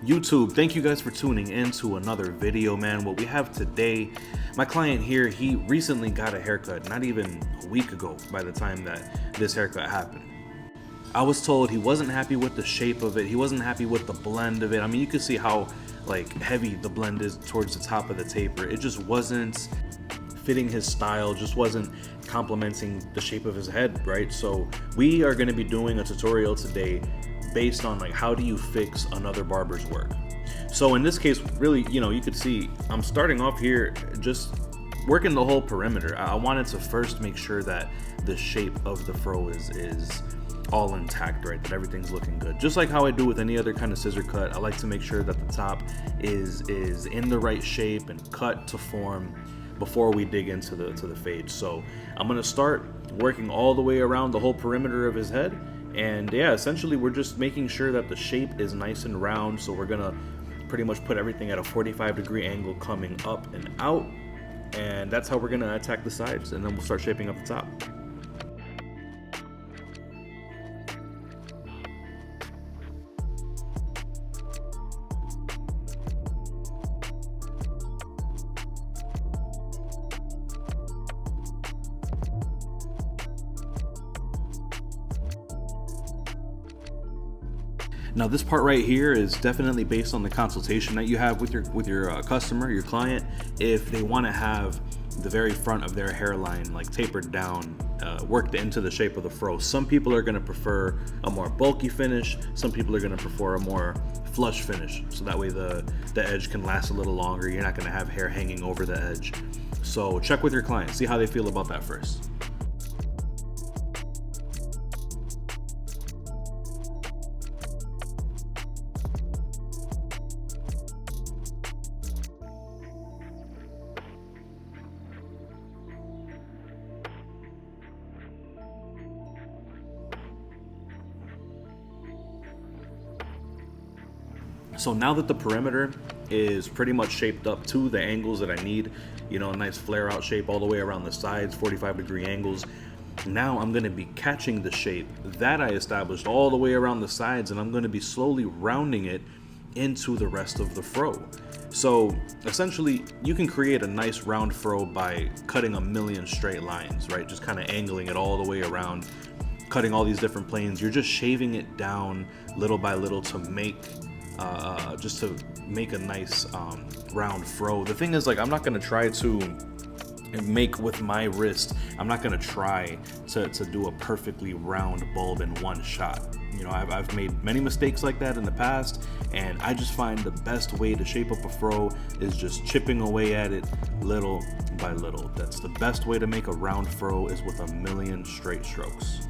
YouTube, thank you guys for tuning in to another video, man. What we have today, my client here, he recently got a haircut, not even a week ago by the time that this haircut happened. I was told he wasn't happy with the shape of it. He wasn't happy with the blend of it. I mean, you can see how like heavy the blend is towards the top of the taper. It just wasn't fitting his style, just wasn't complementing the shape of his head, right? So we are going to be doing a tutorial today based on like how do you fix another barber's work. So in this case, really, you could see I'm starting off here just working the whole perimeter. I wanted to first make sure that the shape of the fro is all intact, right? That everything's looking good. Just like how I do with any other kind of scissor cut, I like to make sure that the top is in the right shape and cut to form before we dig into the fade. So I'm gonna start working all the way around the whole perimeter of his head. And yeah, essentially we're just making sure that the shape is nice and round. So we're gonna pretty much put everything at a 45-degree angle coming up and out. And that's how we're gonna attack the sides, and then we'll start shaping up the top. Now this part right here is definitely based on the consultation that you have with your customer, your client. If they want to have the very front of their hairline like tapered down, worked into the shape of the fro. Some people are going to prefer a more bulky finish. Some people are going to prefer a more flush finish, so that way the edge can last a little longer. You're not going to have hair hanging over the edge. So check with your client, see how they feel about that first. So now that the perimeter is pretty much shaped up to the angles that I need, a nice flare out shape all the way around the sides, 45-degree angles. Now I'm going to be catching the shape that I established all the way around the sides, and I'm going to be slowly rounding it into the rest of the fro. So essentially you can create a nice round fro by cutting a million straight lines, right? Just kind of angling it all the way around, cutting all these different planes. You're just shaving it down little by little to make a nice round fro. The thing is, like, I'm not gonna try to make with my wrist. I'm not gonna try to do a perfectly round bulb in one shot. I've made many mistakes like that in the past, and I just find the best way to shape up a fro is just chipping away at it little by little. That's the best way to make a round fro, is with a million straight strokes.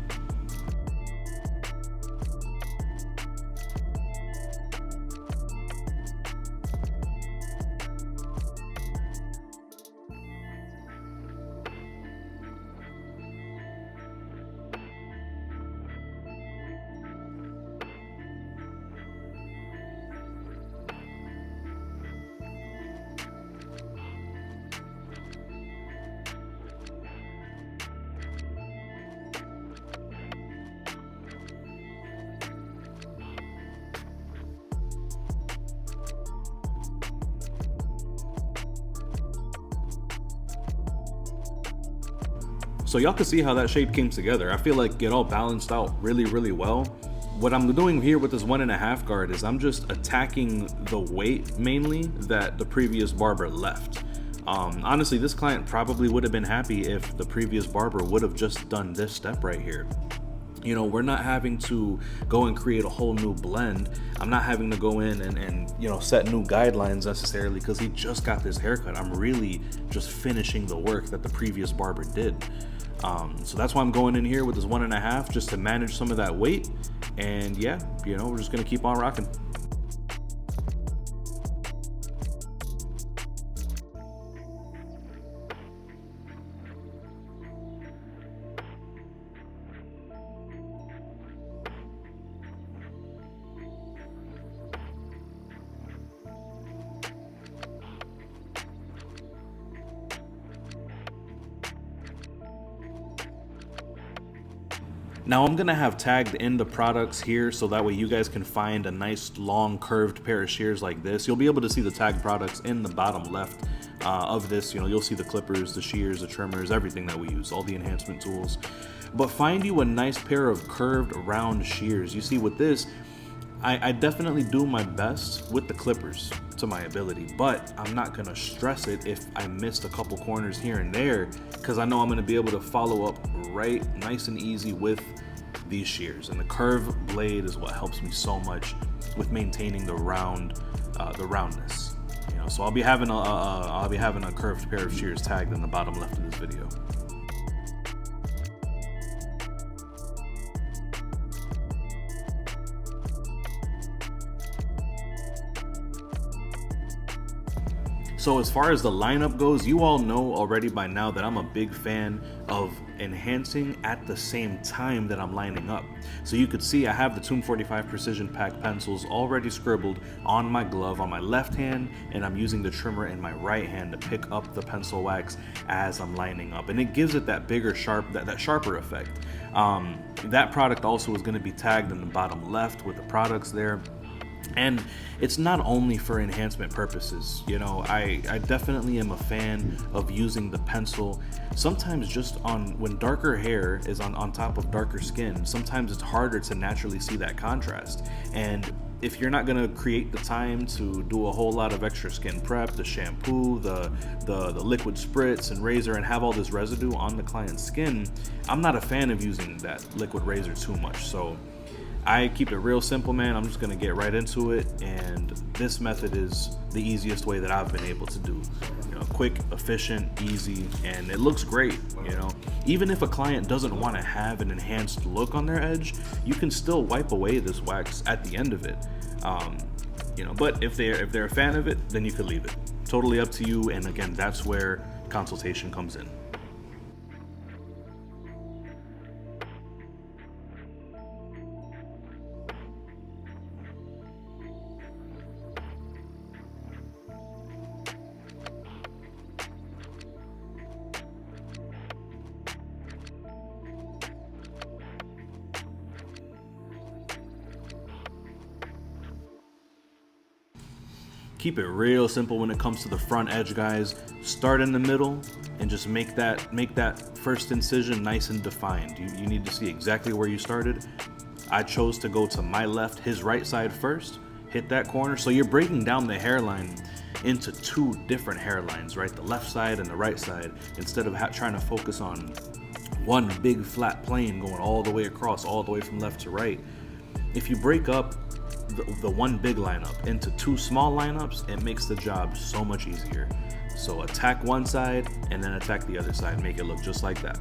So y'all can see how that shape came together. I feel like it all balanced out really, really well. What I'm doing here with this 1.5 guard is I'm just attacking the weight mainly that the previous barber left. Honestly, this client probably would have been happy if the previous barber would have just done this step right here. We're not having to go and create a whole new blend. I'm not having to go in and set new guidelines necessarily, because he just got this haircut. I'm really just finishing the work that the previous barber did. So that's why I'm going in here with this 1.5, just to manage some of that weight. And yeah, we're just gonna keep on rocking. Now I'm gonna have tagged in the products here so that way you guys can find a nice long curved pair of shears like this. You'll be able to see the tagged products in the bottom left of this. You know, you'll see the clippers, the shears, the trimmers, everything that we use, all the enhancement tools. But find you a nice pair of curved round shears. You see with this, I definitely do my best with the clippers to my ability, but I'm not gonna stress it if I missed a couple corners here and there, because I know I'm gonna be able to follow up right nice and easy with these shears. And the curved blade is what helps me so much with maintaining the roundness. You know, so I'll be having a curved pair of shears tagged in the bottom left of this video. So as far as the lineup goes, you all know already by now that I'm a big fan of enhancing at the same time that I'm lining up. So you could see I have the Tomb 45 Precision Pack pencils already scribbled on my glove on my left hand, and I'm using the trimmer in my right hand to pick up the pencil wax as I'm lining up. And it gives it that bigger that sharper effect. That product also is going to be tagged in the bottom left with the products there. And it's not only for enhancement purposes. You know, I definitely am a fan of using the pencil sometimes just when darker hair is on top of darker skin. Sometimes it's harder to naturally see that contrast, and if you're not gonna create the time to do a whole lot of extra skin prep, the shampoo, the liquid spritz and razor, and have all this residue on the client's skin, I'm not a fan of using that liquid razor too much. So I keep it real simple, man. I'm just gonna get right into it, and this method is the easiest way that I've been able to do. You know, quick, efficient, easy, and it looks great. You know, even if a client doesn't want to have an enhanced look on their edge, you can still wipe away this wax at the end of it. You know, but if they're a fan of it, then you could leave it. Totally up to you. And again, that's where consultation comes in. Keep it real simple when it comes to the front edge, guys. Start in the middle and just make that first incision nice and defined. You need to see exactly where you started. I chose to go to my left, his right side first, hit that corner. So you're breaking down the hairline into two different hairlines, right? The left side and the right side, instead of trying to focus on one big flat plane going all the way across, all the way from left to right. If you break up the one big lineup into two small lineups, it makes the job so much easier. So attack one side and then attack the other side, make it look just like that.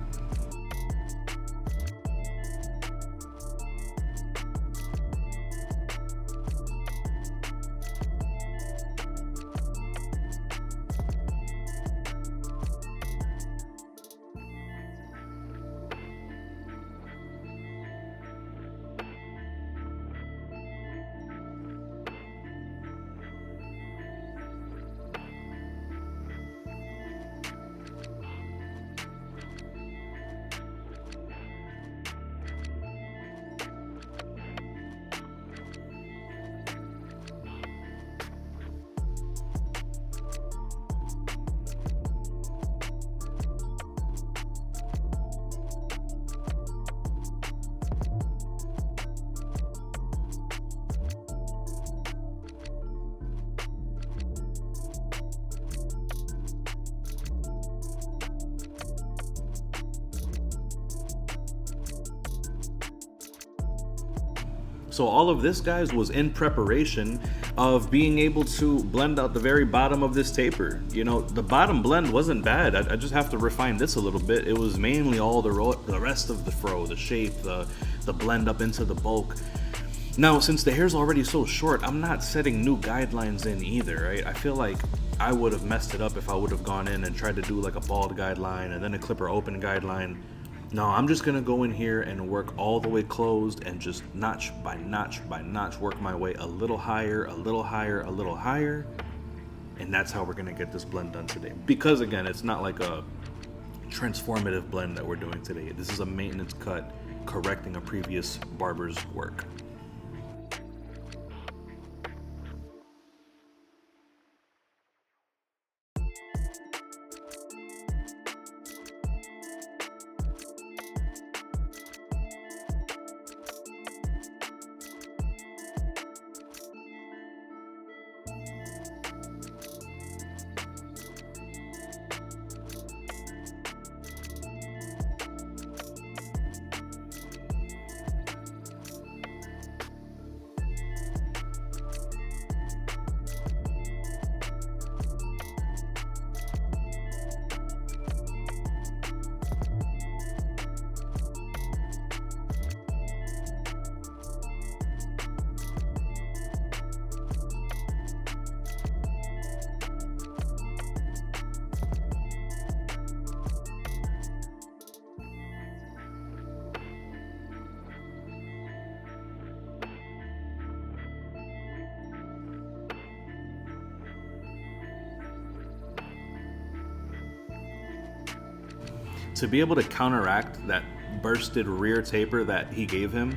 So all of this, guys, was in preparation of being able to blend out the very bottom of this taper. You know, the bottom blend wasn't bad. I just have to refine this a little bit. It was mainly all the rest of the fro, the shape, the blend up into the bulk. Now, since the hair's already so short, I'm not setting new guidelines in either, right? I feel like I would have messed it up if I would have gone in and tried to do like a bald guideline and then a clipper open guideline. No, I'm just gonna go in here and work all the way closed and just notch by notch by notch work my way a little higher, a little higher, a little higher. And that's how we're gonna get this blend done today. Because again, it's not like a transformative blend that we're doing today. This is a maintenance cut correcting a previous barber's work. To be able to counteract that bursted rear taper that he gave him,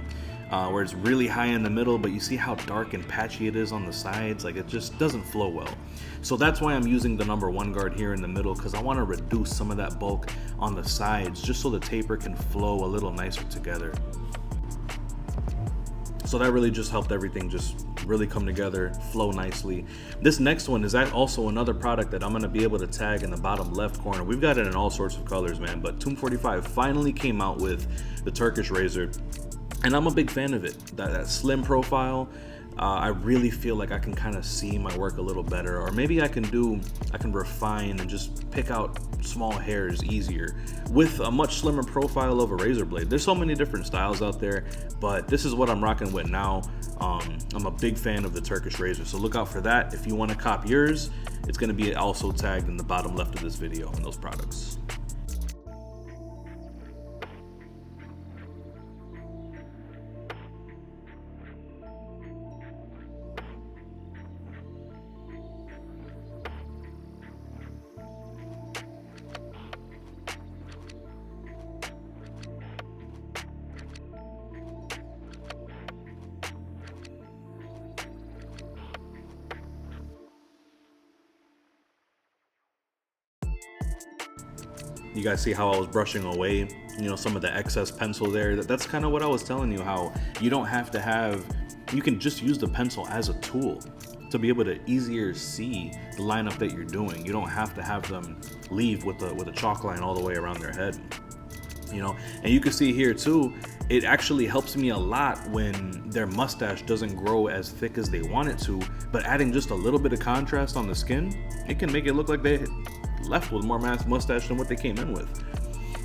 where it's really high in the middle, but you see how dark and patchy it is on the sides, like it just doesn't flow well. So that's why I'm using the number 1 guard here in the middle, because I want to reduce some of that bulk on the sides just so the taper can flow a little nicer together. So that really just helped everything just really come together, flow nicely. This next one is also another product that I'm gonna be able to tag in the bottom left corner. We've got it in all sorts of colors, man, but Tomb 45 finally came out with the Turkish razor, and I'm a big fan of it. That slim profile, I really feel like I can kind of see my work a little better, or maybe I can refine and just pick out small hairs easier with a much slimmer profile of a razor blade. There's so many different styles out there, but this is what I'm rocking with now. I'm a big fan of the Turkish razor, so look out for that. If you want to cop yours, it's going to be also tagged in the bottom left of this video in those products. You guys see how I was brushing away, some of the excess pencil there? That's kind of what I was telling you, how you don't have to have, you can just use the pencil as a tool to be able to easier see the lineup that you're doing. You don't have to have them leave with a chalk line all the way around their head. And you can see here too, it actually helps me a lot when their mustache doesn't grow as thick as they want it to, but adding just a little bit of contrast on the skin, it can make it look like they left with more mustache than what they came in with.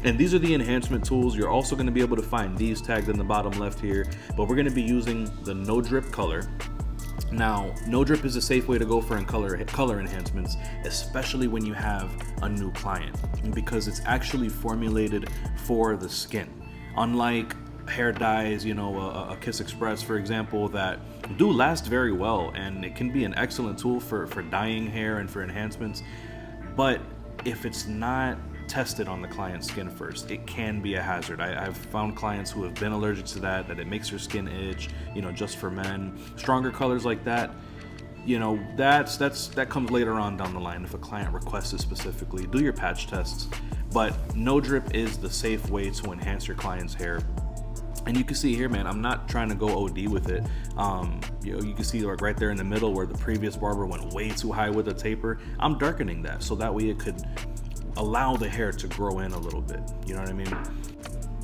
And these are the enhancement tools. You're also going to be able to find these tagged in the bottom left here, but we're going to be using the no drip color. Now, no drip is a safe way to go for color enhancements, especially when you have a new client, because it's actually formulated for the skin. Unlike hair dyes, a Kiss Express, for example, that do last very well, and it can be an excellent tool for dyeing hair and for enhancements. But if it's not tested on the client's skin first, it can be a hazard. I've found clients who have been allergic to that it makes their skin itch, just for men. Stronger colors like that, that comes later on down the line if a client requests it specifically. Do your patch tests, but no drip is the safe way to enhance your client's hair. And you can see here, man, I'm not trying to go OD with it. You can see like right there in the middle where the previous barber went way too high with the taper. I'm darkening that so that way it could allow the hair to grow in a little bit. You know what I mean?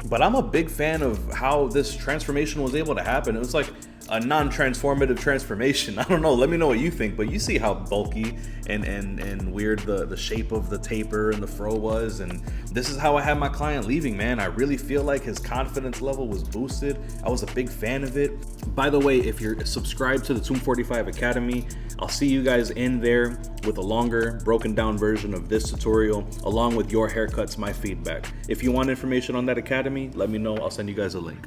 But I'm a big fan of how this transformation was able to happen. It was like a non-transformative transformation. I don't know, let me know what you think, but you see how bulky and weird the shape of the taper and the fro was, and this is how I had my client leaving, man. I really feel like his confidence level was boosted. I was a big fan of it. By the way, if you're subscribed to the Tomb 45 Academy, I'll see you guys in there with a longer, broken down version of this tutorial, along with your haircuts, my feedback. If you want information on that academy, let me know, I'll send you guys a link.